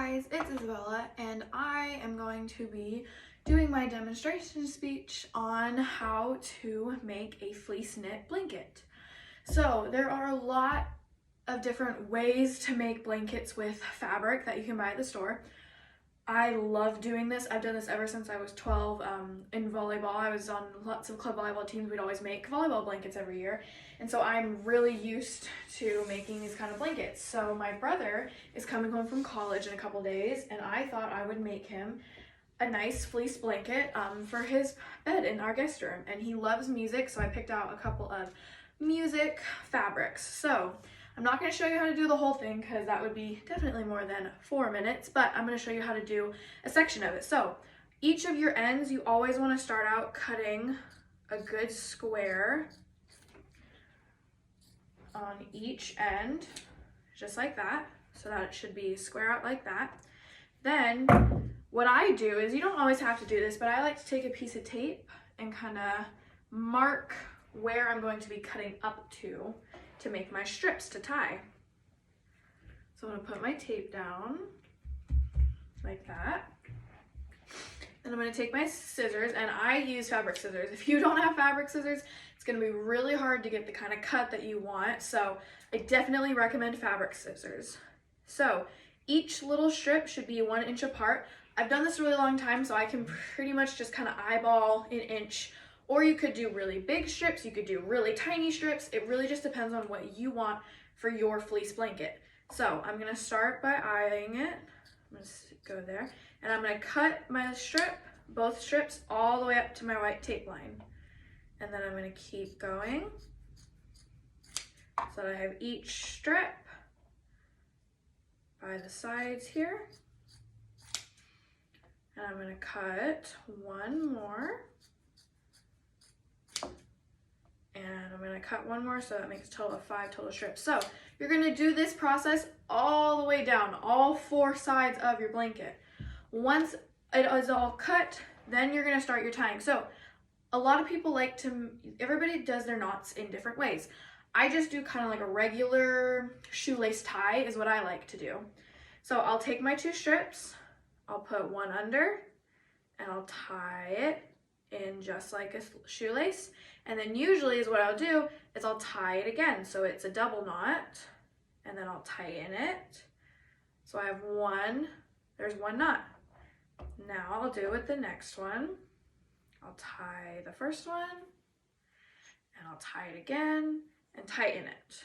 guys, it's Isabella and I am going to be doing my demonstration speech on how to make a fleece knit blanket. So there are a lot of different ways to make blankets with fabric that you can buy at the store. I love doing this. I've done this ever since I was 12. In volleyball, I was on lots of club volleyball teams. We'd always make volleyball blankets every year. And so I'm really used to making these kind of blankets. So my brother is coming home from college in a couple days, and I thought I would make him a nice fleece blanket for his bed in our guest room. And he loves music, so I picked out a couple of music fabrics. So I'm not going to show you how to do the whole thing because that would be definitely more than 4 minutes, but I'm going to show you how to do a section of it. So each of your ends, you always want to start out cutting a good square on each end, just like that, so that it should be square out like that. Then what I do is, you don't always have to do this, but I like to take a piece of tape and kind of mark where I'm going to be cutting up to make my strips to tie. So I'm going to put my tape down like that. And I'm going to take my scissors, and I use fabric scissors. If you don't have fabric scissors, it's going to be really hard to get the kind of cut that you want. So I definitely recommend fabric scissors. So each little strip should be 1 inch apart. I've done this a really long time, so I can pretty much just kind of eyeball an inch. Or you could do really big strips, you could do really tiny strips. It really just depends on what you want for your fleece blanket. So I'm gonna start by eyeing it. I'm gonna go there. And I'm gonna cut my strip, both strips, all the way up to my white tape line. And then I'm gonna keep going so that I have each strip by the sides here. And I'm gonna cut one more. And I'm going to cut one more, so that makes a total of 5 total strips. So you're going to do this process all the way down, all 4 sides of your blanket. Once it is all cut, then you're going to start your tying. So a lot of people everybody does their knots in different ways. I just do kind of like a regular shoelace tie is what I like to do. So I'll take my 2 strips, I'll put one under, and I'll tie it in just like a shoelace. And then usually is what I'll do is I'll tie it again. So it's a double knot, and then I'll tighten it. So I have there's one knot. Now I'll do it with the next one. I'll tie the first one, and I'll tie it again and tighten it.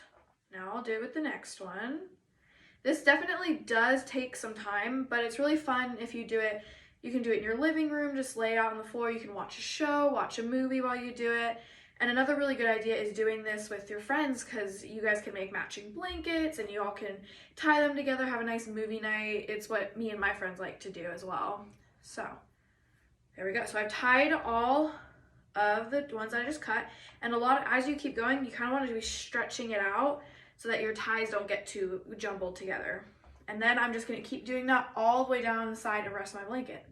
Now I'll do it with the next one. This definitely does take some time, but it's really fun if you do it. You can do it in your living room, just lay it out on the floor. You can watch a show, watch a movie while you do it. And another really good idea is doing this with your friends, because you guys can make matching blankets and you all can tie them together, have a nice movie night. It's what me and my friends like to do as well. So there we go. So I've tied all of the ones that I just cut. And as you keep going, you kind of want to be stretching it out so that your ties don't get too jumbled together. And then I'm just going to keep doing that all the way down the side of the rest of my blanket.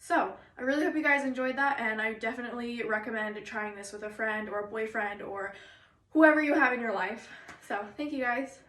So I really hope you guys enjoyed that, and I definitely recommend trying this with a friend or a boyfriend or whoever you have in your life. So thank you guys.